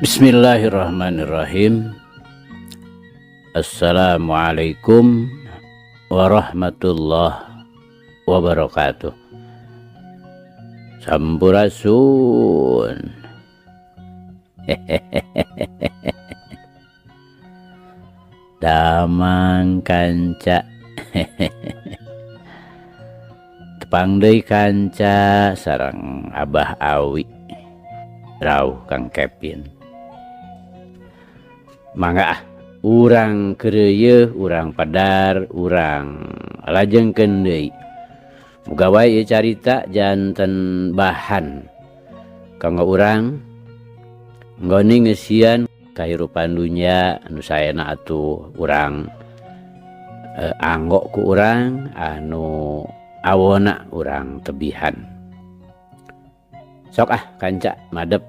Bismillahirrahmanirrahim. Assalamualaikum warahmatullahi wabarakatuh. Sampurasun. Damang kanca. Tepang deui kanca sareng Abah Awi. Rauh Kang Kepin. Mangga urang keureuh, urang padar, urang lajengkeun deui. Muga wae ieu carita janten bahan kanggo urang nggoni ngeusian kahirupan dunya anu saena atuh urang anggo ku urang anu awona urang tebihan. Sok kanca madep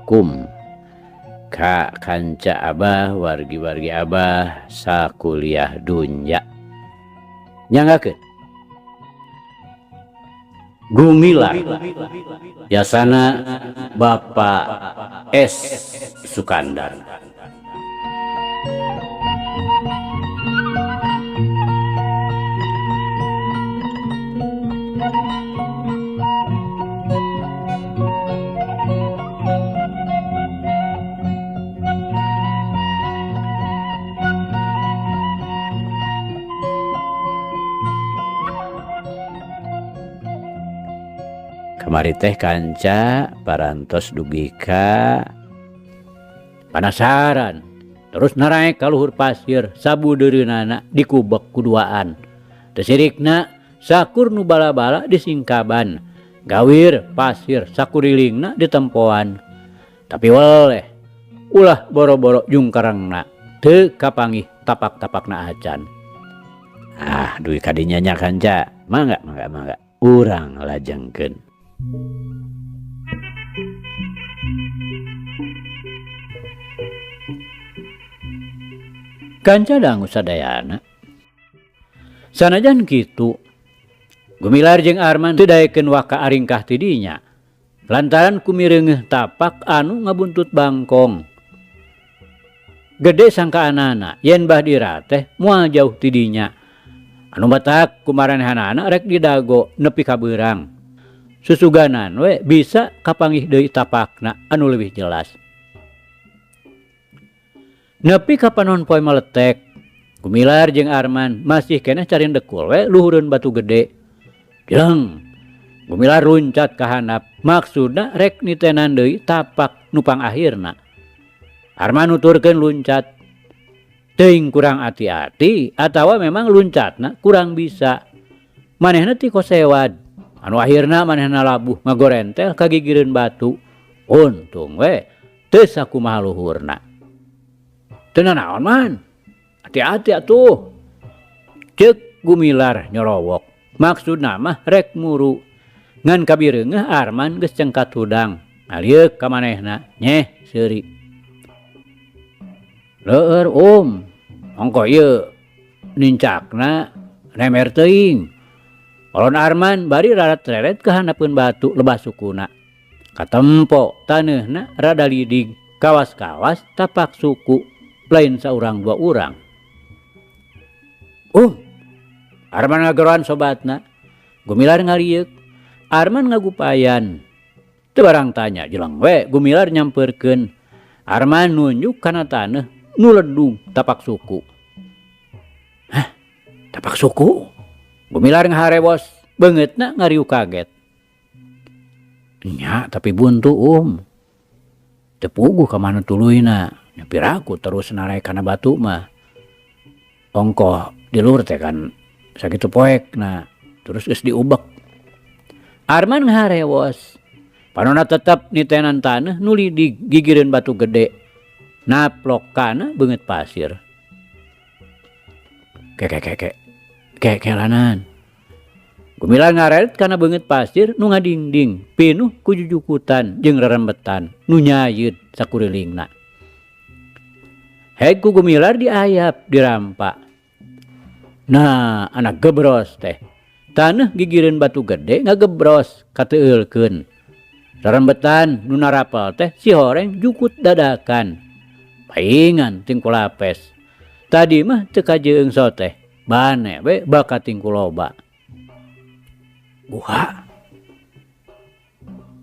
kum ka kanca Abah wargi-wargi Abah sakuliah dunya. Nyanggakeun Gumilar yasana Bapak S. Sukandar. Kamari teh kanca parantos dugi ka panasaran terus naraek ka luhur pasir sabudeureunana dikubek kuduaan teu sirikna sakur nu bala-bala disingkaban gawir pasir sakurilingna ditempoan tapi weleh ulah boro-boro jungkarangna teu kapanggih tapak-tapakna acan. Duwi kadinya nya kanca mangga urang lajengkeun. Kanca dangu sadayana. Sanajan kitu, Gumilar jeung Arman teu daekeun waka aringkah ti dinya. Lantaran kumireungeuh tapak anu ngabuntut bangkong. Gede sangkaanana yen Bahdira teh moal jauh ti dinya. Anu batak kumaranehanana rek didago nepi ka beurang. Susuganan we bisa kapanggih deui tapakna anu leuwih jelas. Nepi ka panon poe maletek, Gumilar jeung Arman masih keneh carindekul we luhureun batu gede. Jeung Gumilar runcat ka handap, maksudna rek nitenan deui tapak nu pangakhirna. Arman nuturkeun luncat. Teuing kurang hati-hati atawa memang luncatna kurang bisa. Manehna ti kosewad. Anu akhirna manehna labuh ngagorentel ka gigireun batu. Untung we teu sakumaha luhurna. Teu nanaon man. Hati-hati atuh. Ceuk Gumilar nyorowok. Maksudna mah rek muru. Ngan kabireungeuh Arman geus cengkat hudang. Ngalieuк ka manehna, "Nyeh, seuri." "Leueur, ongko ieu nincakna nemer teuing." Olon Arman bari rarat-reret ke handapkeun batu lebah sukuna. Katempo taneuna rada lidig, kawas-kawas tapak suku lain saurang dua urang. Arman ngageroan sobatna. Gumilar ngalieuk, Arman ngagupayan. Teu barang tanya jelang we Gumilar nyampeurkeun. Arman nunjuk kana taneuh nu ledung tapak suku. Tapak suku? Gumilar ngaharewos beungeutna ngariuk kaget. Nya tapi buntu teu puguh ka mana tuluyna. Nyapiraku terus narai kana batu mah. Ongkoh di luhur teh kan sakitu poekna terus geus diubek. Arman ngaharewos. Panonna tetep nitenan taneuh nu lidig gigireun batu gede. Naplok kana beungeut pasir. Kekelanan. Gumilar ngaret kana beungeut pasir nu ngadingding pinuh ku jujukutan jeung rerembetan nu nyayeut sakurilingna. Heg ku Gumilar diayap dirampa. Nah, anak gebros teh. Taneuh gigireun batu gede ngagebros kateueulkeun. Sarembetan nu narapal teh si horeng jukut dadakan. Paingan tingku lapes. Tadi mah teu kajeung so teh. Bane we baka tingku loba. Guha.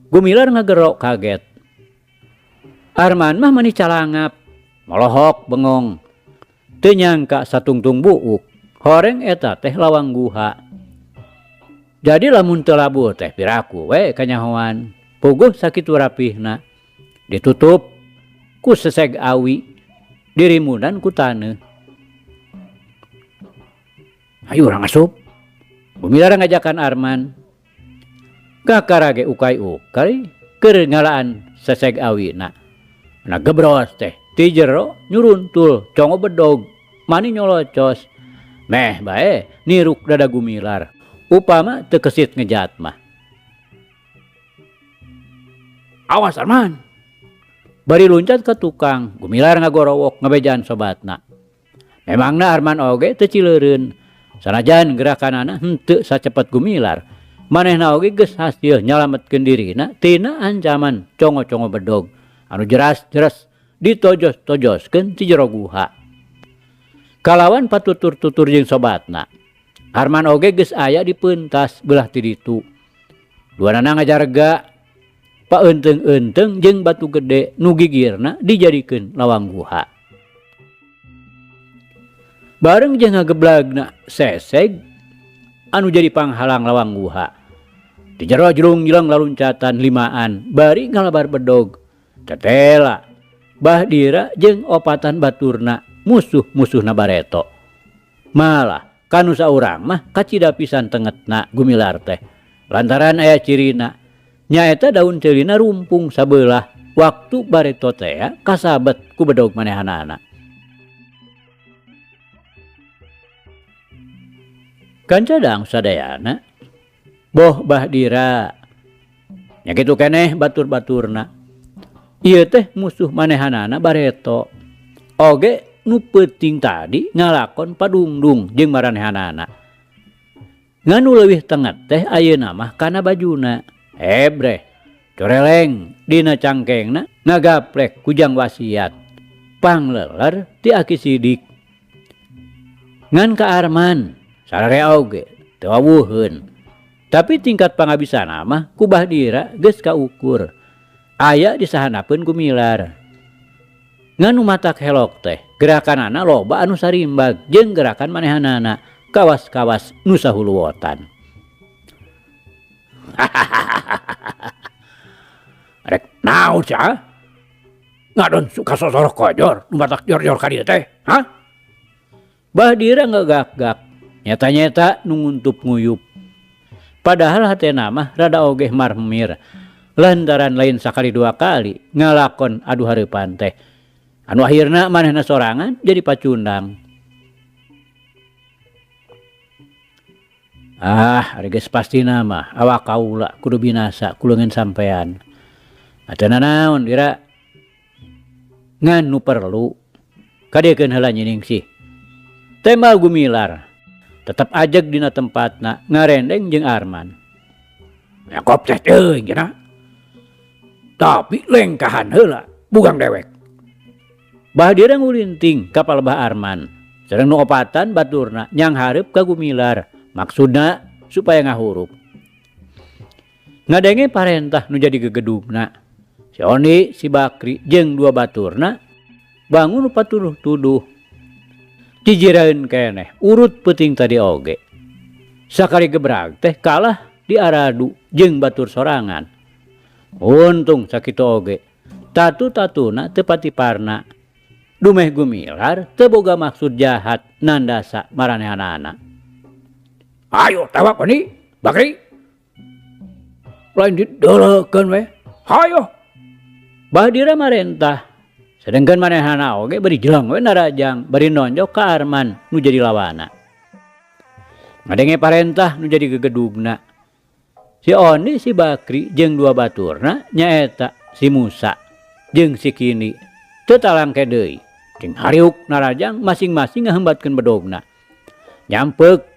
Gumilar ngagerok kaget. Arman mah mani calangap. Molohok bengong. Teu nyangka satungtung buuk. Horeng eta teh lawang guha. Jadi lamun teu labuh teh piraku we kanyahoan. Puguh sakitu rapihna. Ditutup ku seseg awi. Dirimunan ku taneuh. Ayo urang asup. Gumilar ngajakan Arman. Kakarage ukay-ukay keur ngalaan seseg awina. Na gebros teh ti jero nyuruntul congo bedog mani nyolocos. Meh bae niruk dada Gumilar. Upama teu kesit ngejat mah. Awas Arman. Bari luncat ke tukang, Gumilar ngagorowok ngabejaan sobatna. Memangna Arman oge teu cileureun. Sanajan gerakanana henteu sacepet Gumilar. Manehna oge geus hasil nyalametkeun dirina tina ancaman congo-congo bedog anu jeras-jeras ditojos-tojoskeun ti jero guha. Kalawan patutur-tutur jeung sobatna, Arman oge geus aya di peuntas belah ti ditu. Duanana ngajarga paeunteng-eunteng jeung batu gede nu gigirna dijadikeun lawang guha. Bareng jeung ngageblagna seseg anu jadi panghalang lawang guha. Di jero jrung jilang laluncatan limaan bari ngalabar bedog. Tetela Bahdira jeung opatan baturna musuh-musuhna bareto. Malah kanu saurang mah kacida pisan tengetna Gumilar teh. Lantaran aya cirina nyaeta daun ceulina rumpung sabelah waktu bareto teh kasabet ku bedog manehanana. Kancadang sadayana boh Bahdira nya kitu keneh batur-baturna. Ieu teh musuh manehanana bareto. Oge nu peuting tadi ngalakon padungdung jeung maranehanana. Nganu leuwih tenget teh ayeuna mah kana bajuna. Hebreh coreleng dina cangkengna ngagaplek kujang wasiat. Pangleuler ti aki sidik. Ngan ka Arman sarare oge teu wawuheun. Tapi tingkat pangabisana mah ku Bahdira geus kaukur. Aya disahanapeun Gumilar. Nganu matak helok teh gerakanana loba anu sarimbag jeung gerakan manehanana kawas-kawas nu sahuluwotan. Rek naon sia? Ngadon suka sosorok kojor nu matak jor-jor ka dieu teh, ha? Bahdira ngegak-gak, nyata-nyata nu nguntup nguyup. Padahal hatena mah rada ogeh marmir. Lantaran lain sakali dua kali ngalakon adu hareupan teh. Anu akhirna manehna sorangan jadi pacundang. Ari geus pastina mah awak kaula kudu binasa ku leungeun sampean. Atana naon dira? Ngan nu perlu kadeukeun heula nyiningsih. Tema Gumilar tetep ajeg dina tempatna ngarendeng jeung Arman. Yakop teh teuing cenah. Tapi lengkahan heula bugang dewek. Bahdira ngulinting ka palebah Arman. Sareng nu opatan baturna nyang hareup ka Gumilar. Maksudna supaya ngahurup. Ngadenge parentah nu jadi gegedugna. Si Oni, si Bakri jeung dua baturna bangun patuduh-tuduh. Dijiraeun keneh urut peuting tadi oge. Sakali gebrag teh kalah di aradu jeung batur sorangan. Untung sakitu oge. Tatu-tatuna teu patiparna. Dumeh Gumilar teu boga maksud jahat nandasa maranehanana. Ayo tawak Oni, Bakri. Lain dideulekeun we. Hayo. Bahdira marentah. Sedengkeun manehana oge bari jeleng we narajang bari nonjok ka Arman nu jadi lawana. Ngadenge parentah nu jadi gegedugna. Si Oni, si Bakri jeung dua baturna nyaeta si Musa jeung si Kini teu talangke deui. Jeung hariuk narajang masing-masing ngahembatkeun bedogna. Nyampeuk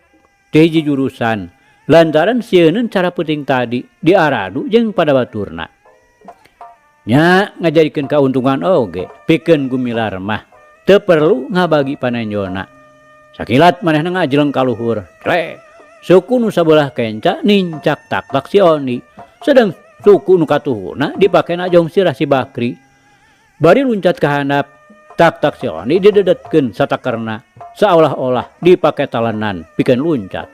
ti hiji jurusan lantaran sieun cara peuting tadi diaradu jeung pada baturna. nya ngajadikeun kauntungan oge pikeun Gumilar mah teu perlu ngabagi panenjona. Sakilat manehna ngajleng ka luhur, suku nu sabelah kenca nincak tak-tak si Oni, sedang suku nu katuhuna dipakena jong sirah si Bakri. Bari luncat ka handap, tak-tak si Oni didedetkeun satakerna, seolah-olah dipake talenan pikeun luncat.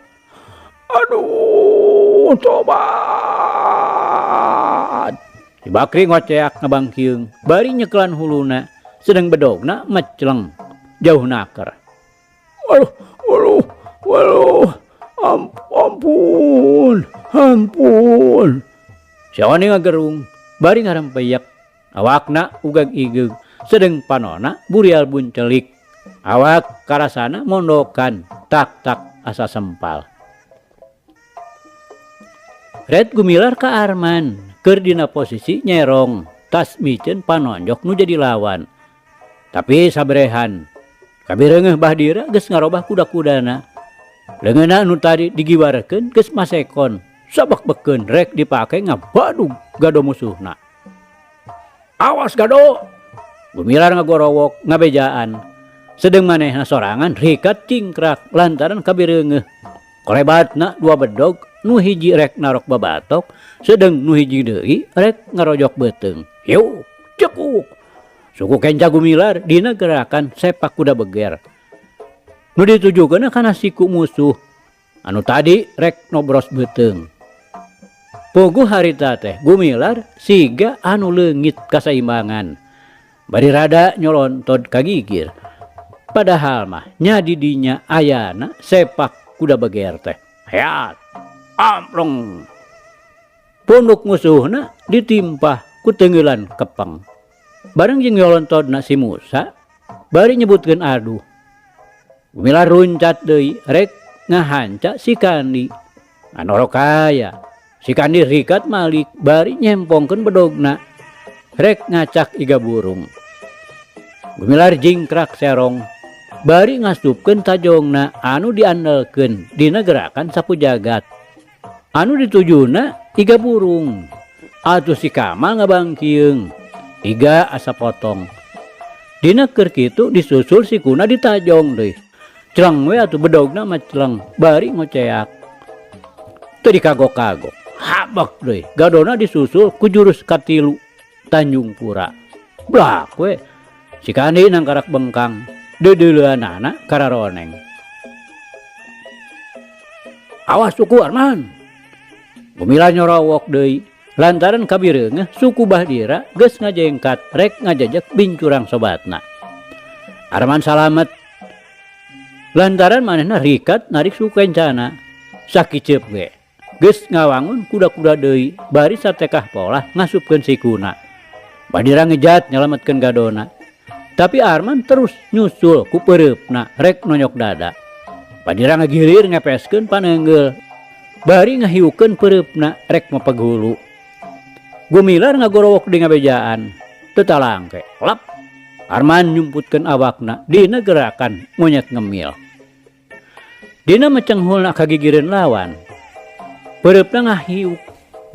Aduh, tobat. Si Bakri ngoceak ngabangkieung, bari nyekelan huluna, sedang bedogna mecleng jauh naker. Waduh, ampun. Si Oni ngagerung, bari ngarempeyak, awakna ugag-igeg, sedeng panona burial buncelik, awak karasana mondokan, tak-tak asa sempal. Red Gumilar ka Arman, keur dina posisi nyerong, tas miceun panonjok nu jadi lawan. Tapi sabrehan, kabireungeuh Bahdira geus ngarobah kuda-kudana. Leungeunna nu tadi digiwarekeun geus masekon, sabek-bekeun rek dipake ngabadug gado musuhna. Awas gado! Gumilar ngagorowok ngabejaan. Sedeng manehna sorangan rikat cingkrak lantaran kabireungeuh. Kolebatna dua bedog nu hiji rek narok babatok, sedeng nu hiji deui rek ngarojok beuteung. Yuk, cekuk! Suku kenca Gumilar dina gerakan sepak kuda beger. Nu ditujukeun kana siku musuh anu tadi rek nobros beuteung. Puguh harita teh Gumilar siga anu leungit kasaimbangan. Bari rada nyolontod kagigir. Padahal mah nya di dinya ayana sepak kuda beger teh. Hayat, amplong. Punduk musuhna ditimpah ku teungeulan kepeng. Bareng jeung nyolontodna si Musa, bari nyebutkeun aduh. Gumilar runcat deui rek ngahanca si Kandi. Anorok aya, si Kandi rikat malik bari nyempongkeun bedogna, rek ngacak iga burung. Gumilar jingkrak serong, bari ngasupkeun tajongna anu diandelkeun dina gerakan sapu jagat. Anu ditujuna iga burung, atuh si Kamal ngabangkieung. Iga asa potong. Dina keur kitu disusul si Kuna ditajong deui. Celeng we atuh bedogna mah celeng, bari ngoceak. Teu dikagok-kagok, habak deui. Gadona disusul ku jurus katilu Tanjung Pura. Blak we. Si Kandi nangkarak bengkang, deudeuleunana kararoneng. Awas suku Arman. Gumilar nyorowok deui. Lantaran kabireungeuh suku Bahdira geus ngajengkat rek ngajajak bincurang sobatna. Arman salamet. Lantaran manehna rikat narik suku kencana. Sakiceup we. Geus ngawangun kuda-kuda deui bari satekah polah ngasupkeun si Kuna. Bahdira ngejat nyelametkeun gadona. Tapi Arman terus nyusul ku peureupna rek nonyok dada. Bahdira ngagilir ngepeskeun paneungeul. Bari ngahiukeun peureupna rek mapeg hulu. Gumilar ngagorowok di ngabejaan, teu talangke, lap. Arman nyumputkeun awakna dina gerakan monyet ngemil. Dina mecenghulna kagigireun lawan. Peureupna ngahiuk,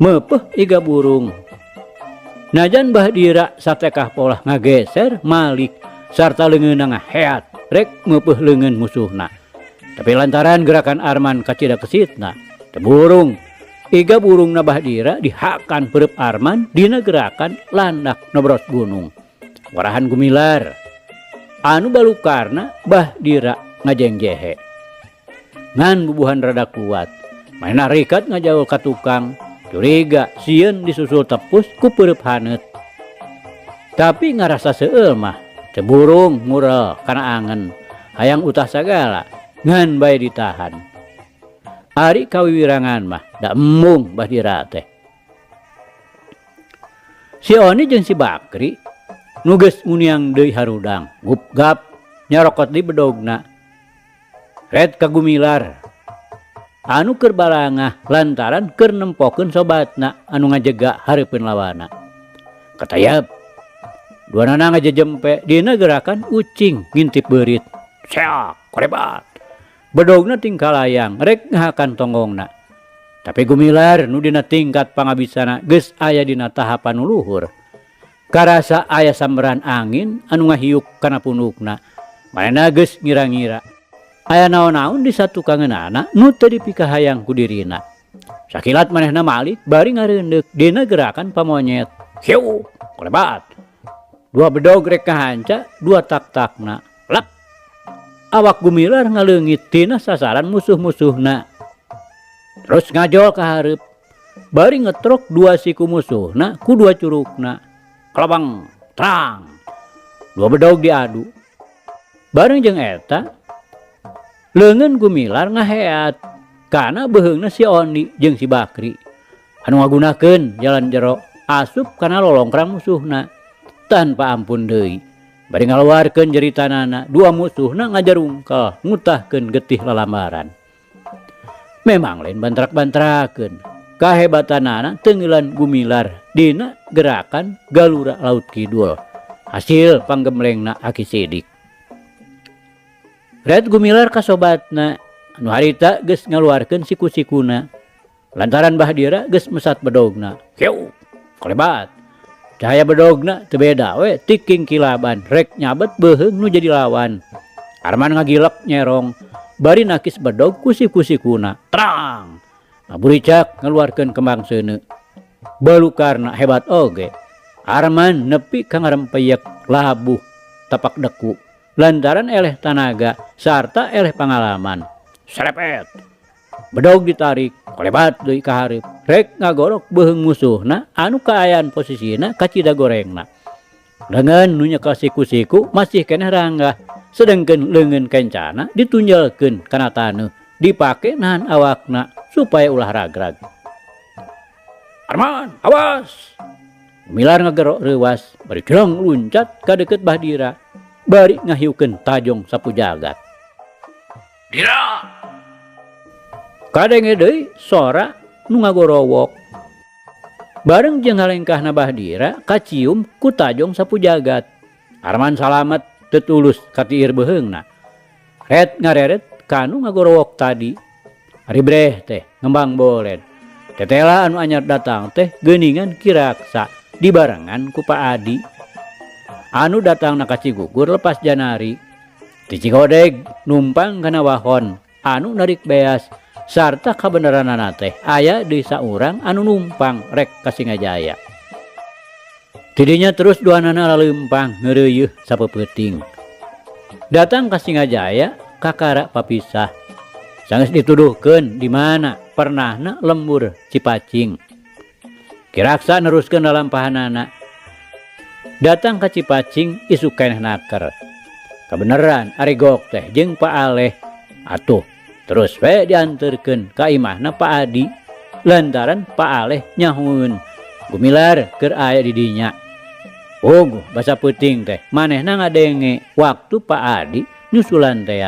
meupeuh iga burung. Najan Bahdira satekah polah ngageser malik sarta leungeunna ngaheat rek meupeuh leungeun musuhna. Tapi lantaran gerakan Arman kacida kesitna, teu burung. Iga burung na Bahdira dihakan peureub Arman dina gerakan landak nobros gunung. Warahan Gumilar. Anu balukarna Bahdira ngajengjehe. Ngan bubuhan rada kuat. Mainna rikat ngajaul ka tukang. Curiga sieun disusul tepus ku peureub haneut. Tapi ngarasa seueul mah. Teu burung murel kana angen. Hayang utah sagala. Ngan bae ditahan. Ari kawiwirangan mah da embung Bahdira teh. Si Oni jeung si Bakri nu geus muniang deui harudang, gupgap nyarokot di bedogna. Red ka Gumilar anu keur balangah lantaran keur nempokeun sobatna anu ngajega hareupeun lawana. Katayap duanana ngajejempe dina gerakan ucing ngintip beurit. Seak, korebat. Bedogna tingkah layang rek ngahakan tonggongna. Tapi Gumilar nu dina tingkat pangabisana geus aya dina tahapan nu luhur. karasa aya samberan angin anu ngahiuk kana punukna. Manehna geus ngira-ngira aya naon-naon di satukangeunana nu teu dipikahayang ku dirina. Sakilat manehna malik bari ngareundeuh dina gerakan pamonyet. Hiu, kolebat. Dua bedog rek kahanca, dua tak-takna. Lak. Awak Gumilar ngaleungit tina sasaran musuh-musuhna. Terus ngajol ka hareup. Bari ngetrok dua siku musuhna ku dua curugna. Kelabang, terang. Dua bedog diadu. Bareng jeung eta, leungeun Gumilar ngaheat kana beheungna si Ondi jeung si Bakri anu ngagunakeun jalan jero asup kana lolongkrang musuhna tanpa ampun deui. Bari ngaluarkeun jeritanana, dua musuhna ngajarungkel ngutahkeun getih lalamparan. Memang lain bantrak-bantrakeun kahebatanana teungeulan Gumilar dina gerakan Galura Laut Kidul. Hasil panggemlengna Aki Sidik. Red Gumilar kasobatna anu harita geus ngaluarkeun siku-sikuna lantaran Bahdira geus mesat bedogna. Hiu, kolebat. Cahaya bedogna teu beda we ti Kingkilaban rek nyabet beuheung nu jadi lawan. Arman ngagilek nyerong bari nakis bedog ku siku-sikuna. Terang. Ngaburicak ngaluarkeun kembang seuneu. Balukarna hebat oge. Arman nepi ka ngarempeyek labuh tapak deku lantaran eleh tanaga sarta eleh pangalaman. Serepet. Bedog ditarik, kolebat deui ka hareup. Rek ngagorok beuheung musuhna anu kaayaan posisina kacida gorengna. Leungeun nu nyekel siku-siku masih keneh ranggah, sedengkeun leungeun kencana ditunjelkeun kana taneuh, dipake nahan awakna supaya ulah ragrag. Arman, awas! Gumilar ngagerok reuwas, bari cereng luncat ka deukeut Bahdira, bari ngahiukeun tajong sapu jagat. Dira! Kadenge deui sora nu ngagorowok. Bareng jeung halengkahna Bahdira kacium ku tajong sapu jagat. Arman salamet teu tulus katiir beuheungna. Red ngareret kanu ngagorowok tadi. Ari breh teh ngembang bolen. Tetela anu anyar datang teh geuningan Kiraksa dibarengan ku Pak Adi. Anu datangna ka Cigugur lepas janari. Ti Cigodeg numpang kana wahon anu narik beas. Sarta kabeneranana teh aya deui saurang anu numpang rek ka Singajaya. Tidinya terus duanana laleumpang ngeureuyeuh sapeupeting. Datang ka Singajaya kakara papisah. Sanggeus dituduhkeun di mana pernahna lembur Cipacing. Kiraksa neruskeun lalampahanana. Datang ka Cipacing isuk keneh naker. Kabeneran ari gok teh jeung Pak Aleh atuh terus we dianterkeun ka imahna Pak Adi lantaran Pak Aleh nyahueun Gumilar keur aya di dinya. Basa peuting teh manehna ngadenge waktu Pak Adi nyusulan teh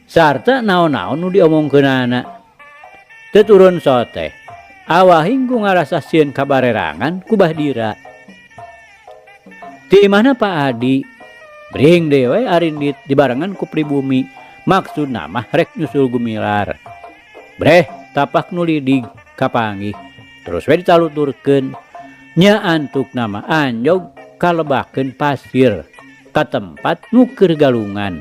sarta naon-naon nu diomongkeunana. Teu turun soteh awahing ku ngarasa sieun kabarerangan ku Bahdira. Ti imahna Pak Adi bring dewe arindit dibarengan ku pribumi. Maksudna mah rek nyusul Gumilar. Breh tapak nu lidig kapanggih. Terus we ditaluturkeun nya antuk nama anjog kalebakeun pasir ka tempat nu keur galungan.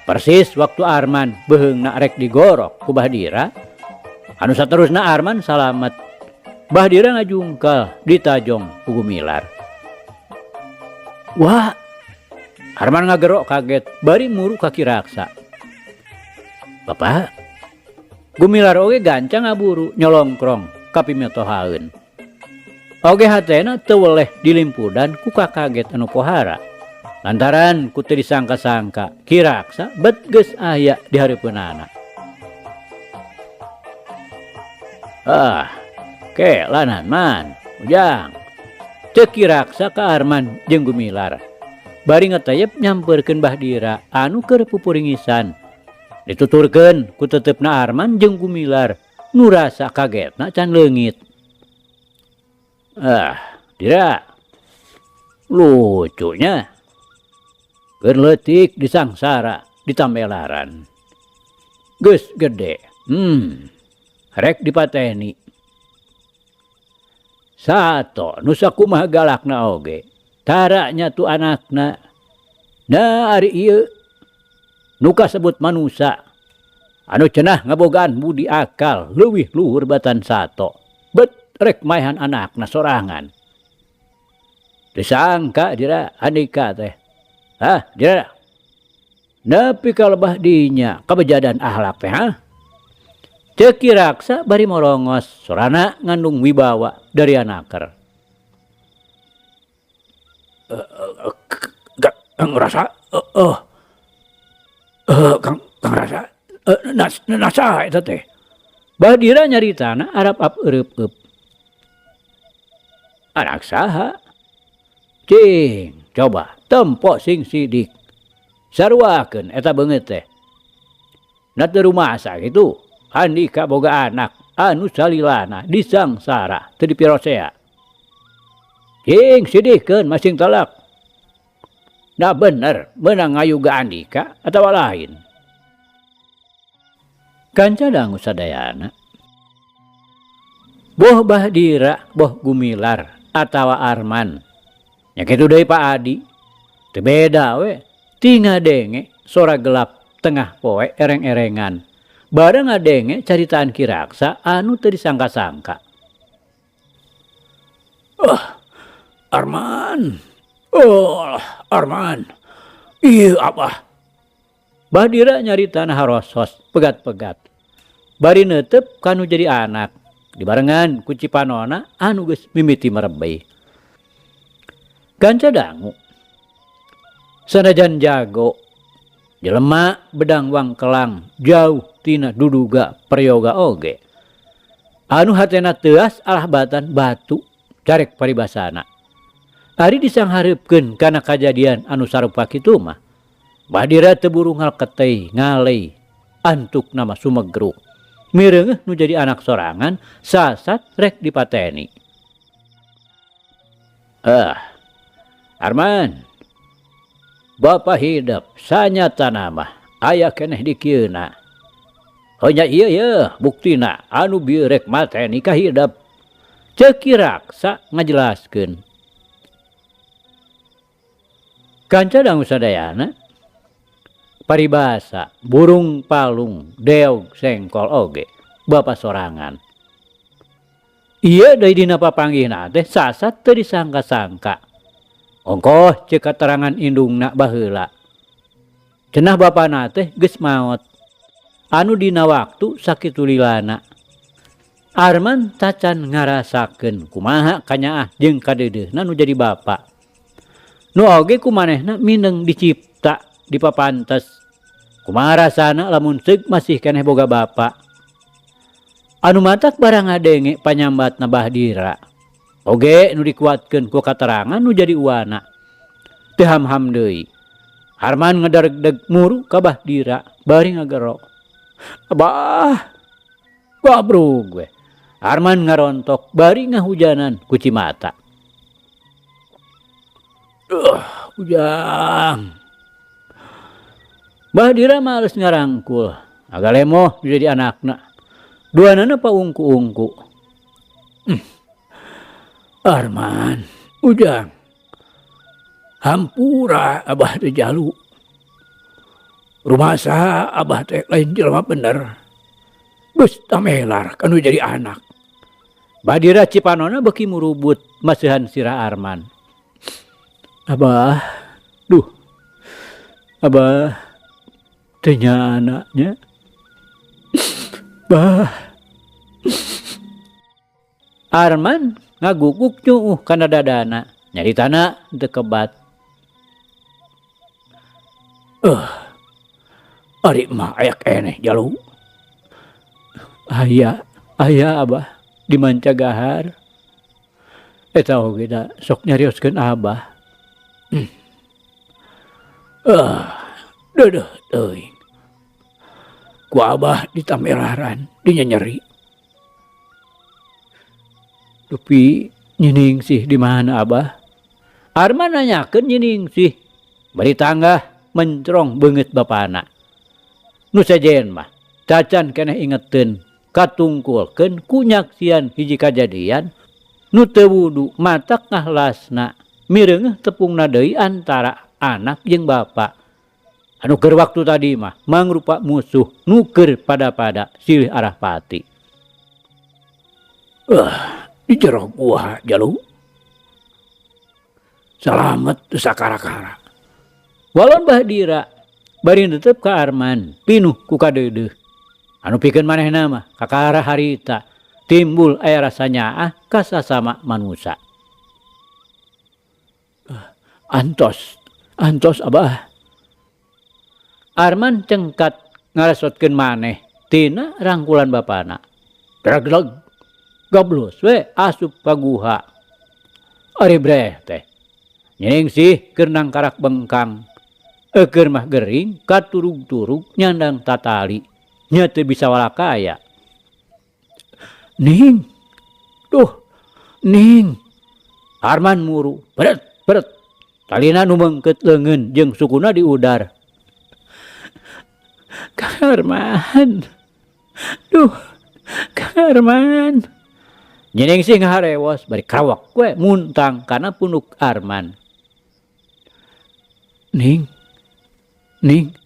Persis waktu Arman beuheungna rek digorok ku Bahdira. Anu saterusna Arman salamet. Bahdira ngajungkel ditajong ku Gumilar. Wah, Arman ngagerok kaget bari muru ka Kiraksa. Bapak, Gumilar oge gancang ngaburu nyolongkrong ka pimetohaeun. Oge hatena teu weleh dilimpudan ku kakaget anu pohara. Lantaran ku teu disangka-sangka Kiraksa bet geus aya di hareupeunana. Kelanan man, ujang. Ceuk Kiraksa ka Arman jeung Gumilar. Bari ngeteyep nyampeurkeun Bahdira anu keur pupuringisan. Dituturkeun ku teteupna Arman jeung Gumilar nu rasa kagetna can leungit. Dira. Lucunya. Keur leutik disangsara ditambelaran. Geus gede. Rek dipateni. Sato nusa kumaha galakna oge. Taranya tu anakna. Nah ari ieu nu kasebut manusa anu cenah ngabogaan budi akal leuwih luhur batan sato. Bet rek maehan anakna sorangan. Disangka dira Andika teh. Hah, dira. Nepi kalebah dinya kabejadan ahlak teh, hah? Ceki raksa bari morongos sorana ngandung wibawa dari anaker. Kang rasa, Kang rasa, nasa eta teh. Badira nyaritana arab ap eueup. Anak saha? Cing, coba tempo sing sidik. Sarwakeun eta beungeut teh. Na teu rumasa kitu. Andika boga anak anu salilana disangsara teu dipirosea. Cing sidikeun masing telak. Nah bener meunang ngayuga Andika atawa lain. Kanca dangu sadayana. Boh Bahdira, boh Gumilar atawa Arman. Nya kitu deui Pak Adi. Teu beda we. Tinggal denge sora gelap tengah poe ereng-erengan. Bareng ngadenge caritaan Kiraksa anu teu disangka-sangka. Arman. Arman. Ieu Abah. Bahdira nyaritana harosos pegat-pegat. Bari neuteup kanu jadi anak. Dibarengan ku Cipanona anu geus mimiti merebei. Kanca dangu. Sanajan jago jelema bedang wangkelang jauh tina duduga prayoga oge. Anu hatena teuas alah batan batu carek paribasana. Ari disanghareupeun kana kajadian anu sarupa kitu mah. Bahdira teu buru ngalketei ngalei antuk nama sumegruk. Mireungeuh nu jadi anak sorangan sasat rek dipateni. Arman. Bapa hidup sanyatana mah aya keneh di kieuna. Oh nya ieu buktina anu bieu rek mateni ka hidup. Ceki Raksa ngajelaskeun. Kanca dangu sadayana paribasa burung palung deog sengkol oge bapa sorangan. Ieu deui dina papanggihna teh sasat teu disangka-sangka. Ongkoh cek keterangan indungna baheula. Cenah bapana teh geus maot. Anu dina waktu sakitu lilana. Arman tacan ngarasakeun kumaha kanyaah jeung kadeudeuhna nu jadi bapa. Nu oge kumanehna mineng dicipta di papantes. Kumaha rasana lamun seug masih keneh boga bapa. Anu matak barang ngadenge panyambatna Bahdira. Oge nu dikuatkeun ku katerangan nu jadi uwana. Teu ham-ham deui. Arman ngedereg-deg muru ka Bahdira bari ngagero. Abah. Gabrug we. Arman ngarontok bari ngahujanan ku Cimata. Ujang. Bahdira males ngarangkul. Agak lemoh jadi anakna. Duanana paungku-ungku. Arman, Ujang. Hampura Abah teh jalu. Rumasa Abah teh lain jelema bener. Geus tamelar kanu jadi anak. Bahdira Cipanona beki murubut masihan sirah Arman. Abah, duh. Abah teh nya anaknya. Bah. Arman ngaguguk nyuuh kana dadana. Nyaritana teu kebat. Ari mah aya keneh jalu. Aya Abah di Mancagahar. Eta oge da sok nyarioskeun Abah. Deuh teuing. Ku Abah di Tamelaran dinya nyeri. Tapi nyining sih di mana Abah? Arman nanyakeun nyining sih. Bari tanggah mencrong beungeut bapana. Nu sajen mah cacan keneh ingeteun katungkulkeun ku nyaksian hiji kajadian nu teu wudu matak ngahlasna mireungeuh tepungna deui antara anak jeung bapa. Anu keur waktu tadi mah mangrupa musuh nu keur pada-pada silih arah pati. Di jero gua jalu. Salamet teu sakara-kara. Walon Bahdira bari netep ka Arman pinuh ku kadeudeuh. Anu pikeun manehna mah kakara harita timbul aya rasa nyaah ka sasama manusa. Antos Abah. Arman cengkat ngaresotkeun maneh tina rangkulan bapana. Draglag gablos we asup ka guha. Ari breh teh. Nyening sih keur nangkarak bengkang. Keur mah gering katurug-turug nyandang tatali. Nya teu bisa walakaya. Ning. Arman muru. Beret. Talina nu meungkeut leungeun jeung sukuna di udar. Kang Arman. Kang Arman. Nyening sih ngaharewos bari krawak we muntang kana punuk Arman. Ning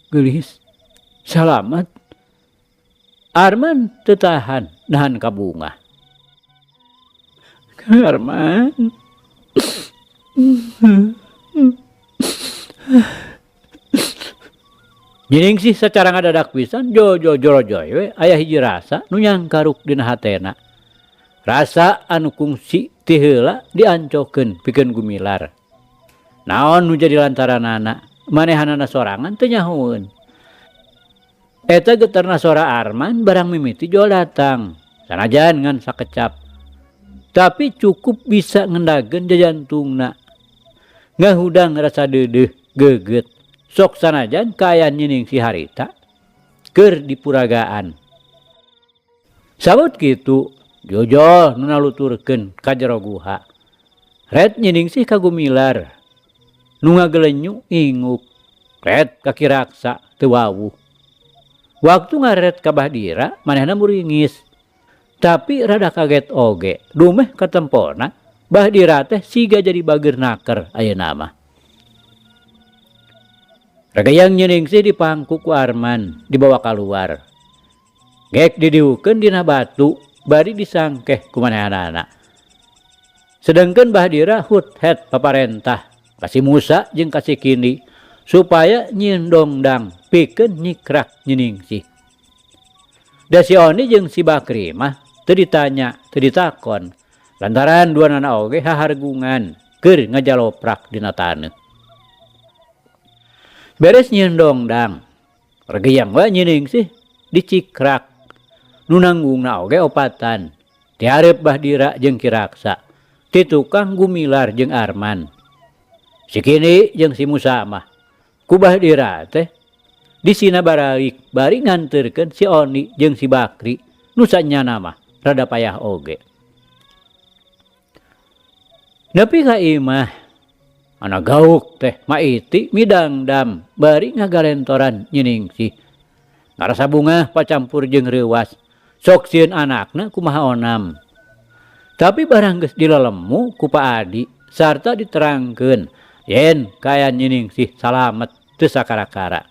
geulis. Salamet. Arman teu tahan nahan ka bungah. Kang Arman. Nyening sih sacara ngadadak pisan jorojoy we aya hiji rasa nu nyangkaruk dina hatena. Rasa anu kungsi ti heula diancokeun pikeun Gumilar. Naon nu jadi lantaranana manehanana sorangan teu nyahoeun. Eta geterna sora Arman barang mimiti jol datang. Sanajan ngan sakecap. Tapi cukup bisa ngendageun jajantungna. Ngahudang rasa deudeuh geugeut. Sok sanajan kaayaan nyening si harita keur dipuragaan. Sabut kitu Jojo nu naluturkeun ka jero guha. Red nyening si ka Gumilar. Nu ngagelenyu inguk. Red ka Kiraksa teu wawuh. Waktu ngaret ka Bahdira manehna muringis. Tapi rada kaget oge. Dumeh katempona Bahdira teh siga jadi bageur naker ayeuna mah. Ragayang nyening si dipangku ku Arman dibawa keluar. Gek didiukeun dina batu bari disangkeh ku manehanana. Sedengkeun Bahdira hut-het paparentah ka si Musa jeung ka si Kindi supaya nyieun dongdang pikeun nyikrak nyening si. Da si Oni jeung si Bakri mah teu ditanya, teu ditakon lantaran duanana oge hahargungan keur ngajaloprak dina taneuh. Beres nyieun dongdang, regeyang we nyening sih dicikrak. Nu nanggungna oge opatan. Ti hareup Bahdira jeung Kiraksa, ti tukang Gumilar jeung Arman. Si Kini jeung si Musa mah ku Bahdira teh disina baralik bari nganterkeun si Oni jeung si Bakri nu sanyana mah rada payah oge. Nepi ka imah ana gauk teh maiti midangdam bari ngagalentoran nyening sih. Ngarasa bunga pacampur jeung reuwas. Sok sieun anakna kumaha onam. Tapi barang geus dilelemu ku Pa Adi sarta diterangkeun yen kaayaan nyening sih salamet teu sakara-kara.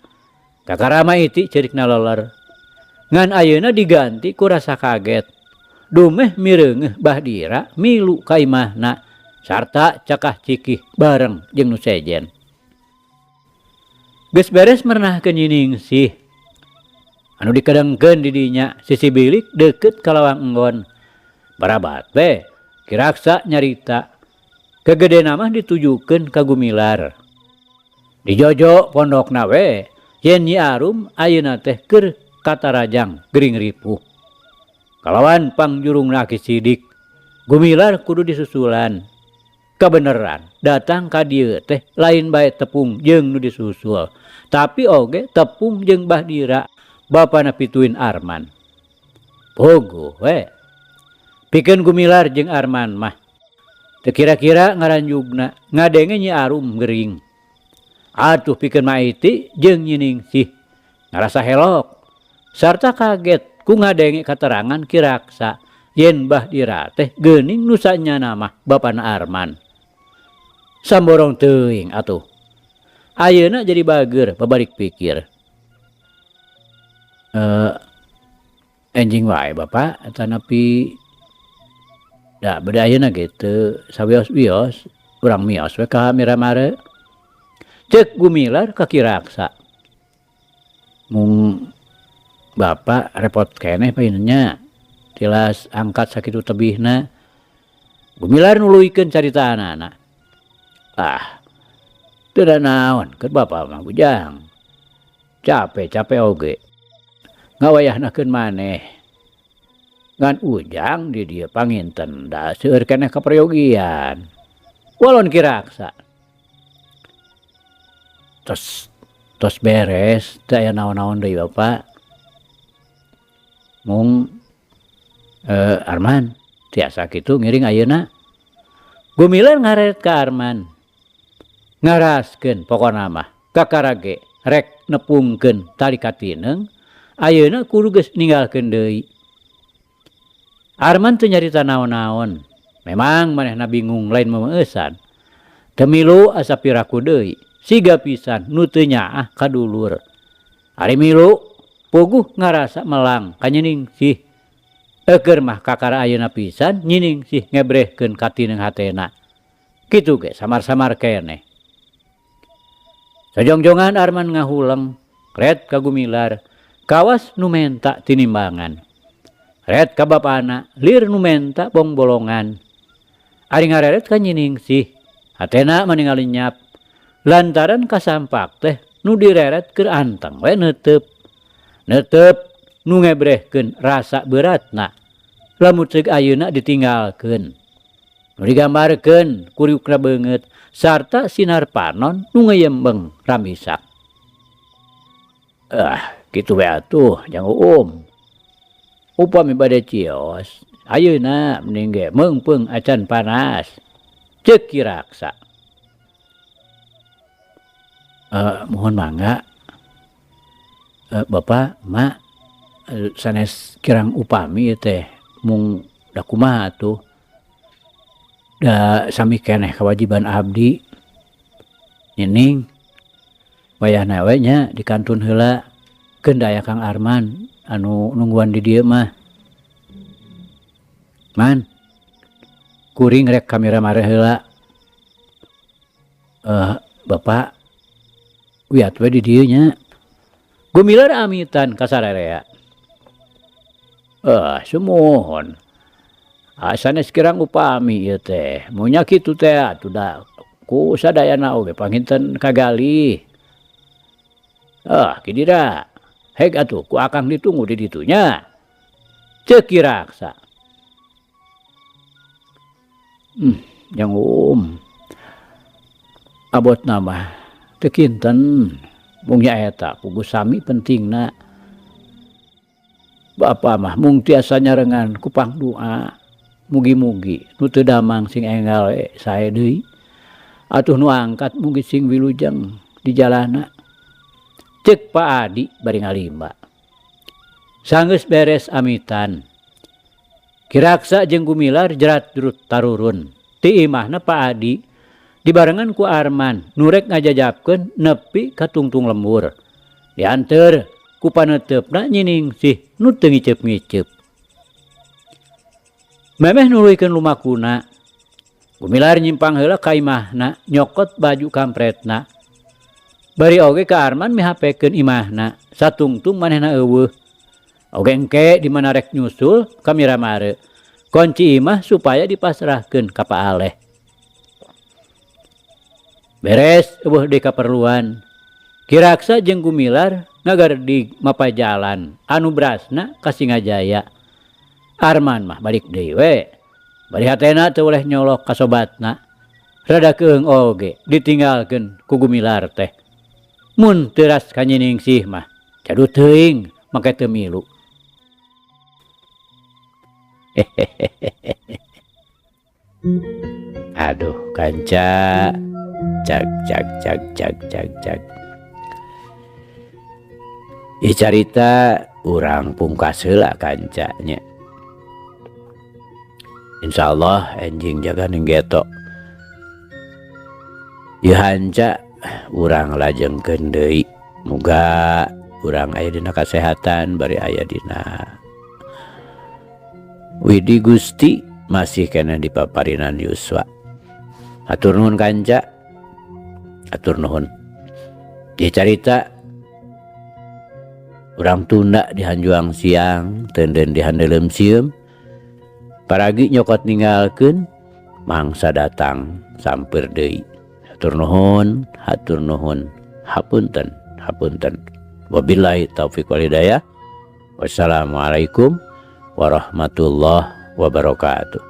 Kakara maiti ceurikna leler. Ngan ayeuna diganti ku rasa kaget. Dumeh mireungeuh Bahdira milu ka imahna sarta cakah cikih bareng jeung nu sejen. Geus beres merenahkeun nyening sih. Anu dikedengkeun di dinya sisi bilik deukeut ka lawang enggon. Barabat we Kiraksa nyarita. Kegedena mah ditujukeun ka Gumilar. Di Jojo pondokna we yen Nyi Arum ayeuna teh keur katarajang gering ripuh. Kalawan pangjurungna Ki Sidik, Gumilar kudu disusulan. Kabeneran datang ka dieu teh lain bae tepung jeung nu disusul, tapi oge tepung jeung Bahdira bapana pituin Arman. Pogo we. Pikeun Gumilar jeung Arman mah teu kira-kira ngaranjugna ngadenge Nyi Arum gering. Atuh pikeun maiti jeung nyening sih ngarasa helok sarta kaget ku ngadenge katerangan Kiraksa yen bah dira teh geuning nu sanyana mah bapana Arman. Samborong teuing atuh. Ayeuna jadi bager babalik pikir. Enjing wae Bapak tanapi da beda ayeuna gitu sawios-wios urang mios we ka Miramare. Cek Gumilar ka Kiraksa. Mung Bapak repot keneh painnya. Tilas angkat sakitu tebihna. Gumilar nuluykeun carita anak-anak. Teu da naon keur Bapak mah bujang. Capek oge. Ngawayahnakeun maneh. Ngan ujang di dieu panginten da seueur keneh kaprayogian. Walon Kiraksa. Tos beres teu aya naon-naon deui Bapak. Mung Arman tiasa kitu ngiring ayeuna. Gumilar ngaret ka Arman. Ngaraskeun pokona mah kakarage rek nepungkeun tali katineung ayeuna kudu geus ninggalkeun deui. Arman teu nyarita naon-naon. Memang manehna bingung lain memeueusan. Teu milu asa piraku deui. Siga pisan nu teu nyaah ka dulur. Ari milu puguh ngarasa melang ka nyining sih. Eger mah kakara ayeuna pisan nyining sih ngebrehkeun katineung hatena. Kitu ge samar-samar keneh. Sajongjongan Arman ngahuleng ret ka Gumilar kawas nu menta tinimbangan. Ret ka bapana lir nu menta bong bolongan. Ari ngareret ka nyining sih hatena maningali nyap lantaran kasampak teh nu direret keur anteng we neuteup nu ngebrehkeun rasa beratna lamun ceuk ayeuna ditinggalkeun. Nu digambarkeun kuriukna beungeut sarta sinar panon nu ngeyembeng ramisak. Kitu we atuh jang upami bade cios ayeuna mending ge meungpeung acan panas. Ceuk Kiraksa. Mohon mangga Bapak Mak sanes kirang upami teh mung da kumaha atuh. Da sami keneh kewajiban abdi. Nyining wayahna we nya dikantun heula keun da aya Kang Arman anu nungguan di dieu mah. Man kuring rek ka Miramare heula. Bapak wiat we di dieu nya. Gumilar amitan ka sararea. Sumohon. Sanes kirang upami ieu teh. Munya kitu teh atuh da ku sadayana oge panginten kagali. Kidira. Heg atuh ku akang ditunggu di ditunya. Ceuk Kiraksa. Jang abotna mah teu kinten. Mung nya eta puguh sami pentingna. Bapa mah mung tiasa nyarengan ku pangdoa. Mugi-mugi nu teu damang sing enggal sae deui. Atuh nu angkat mugi sing wilujeng di jalana. Ceuk Pak Adi bari ngalimba. Sanggeus beres amitan. Kiraksa jeung Gumilar jerat jurut tarurun. Ti imahna Pak Adi dibarengan ku Arman nu rek ngajajabkeun nepi ka tungtung lembur. Dianteur ku paneteupna nyining sih nu teu ngiceup-ngiceup. Memeh nuluykeun lumakuna. Gumilar nyimpang heula ka imahna nyokot baju kampretna. Bari oge ka Arman mihapekeun imahna satungtung manehna eueuh. Oge engke di mana rek nyusul ka Miramare. Kunci imah supaya dipasrahkeun ka Pak Aleh. Beres eueuh deui kaperluan. Kiraksa jeung Gumilar ngagardig mapajalan anu brasna ka Singajaya. Arman mah balik deui we. Bari hatena teu oleh nyolok ka sobatna. Rada keung oge ditinggalkeun ku Gumilar teh. Mun teu ras ka nyining sih mah cadu teuing make teu milu. Aduh kanca. Cak. Ieu carita urang pungkas heula kanca nya. Insyaallah enjing jaga ninggeto dihanca urang lajengkeun deui muga urang aya dina kasehatan bari aya dina widi Gusti masih kena dipaparinan yuswa. Atur nuhun kanca, atur nuhun. Di carita urang tunda di hanjuang siang tenden di handelem sieum paragi nyokot ninggalkeun mangsa datang samper deui. Hatur nuhun, hapunten, hapunten. Wabillahi taufiq wal hidayah. Wassalamualaikum warahmatullahi wabarakatuh.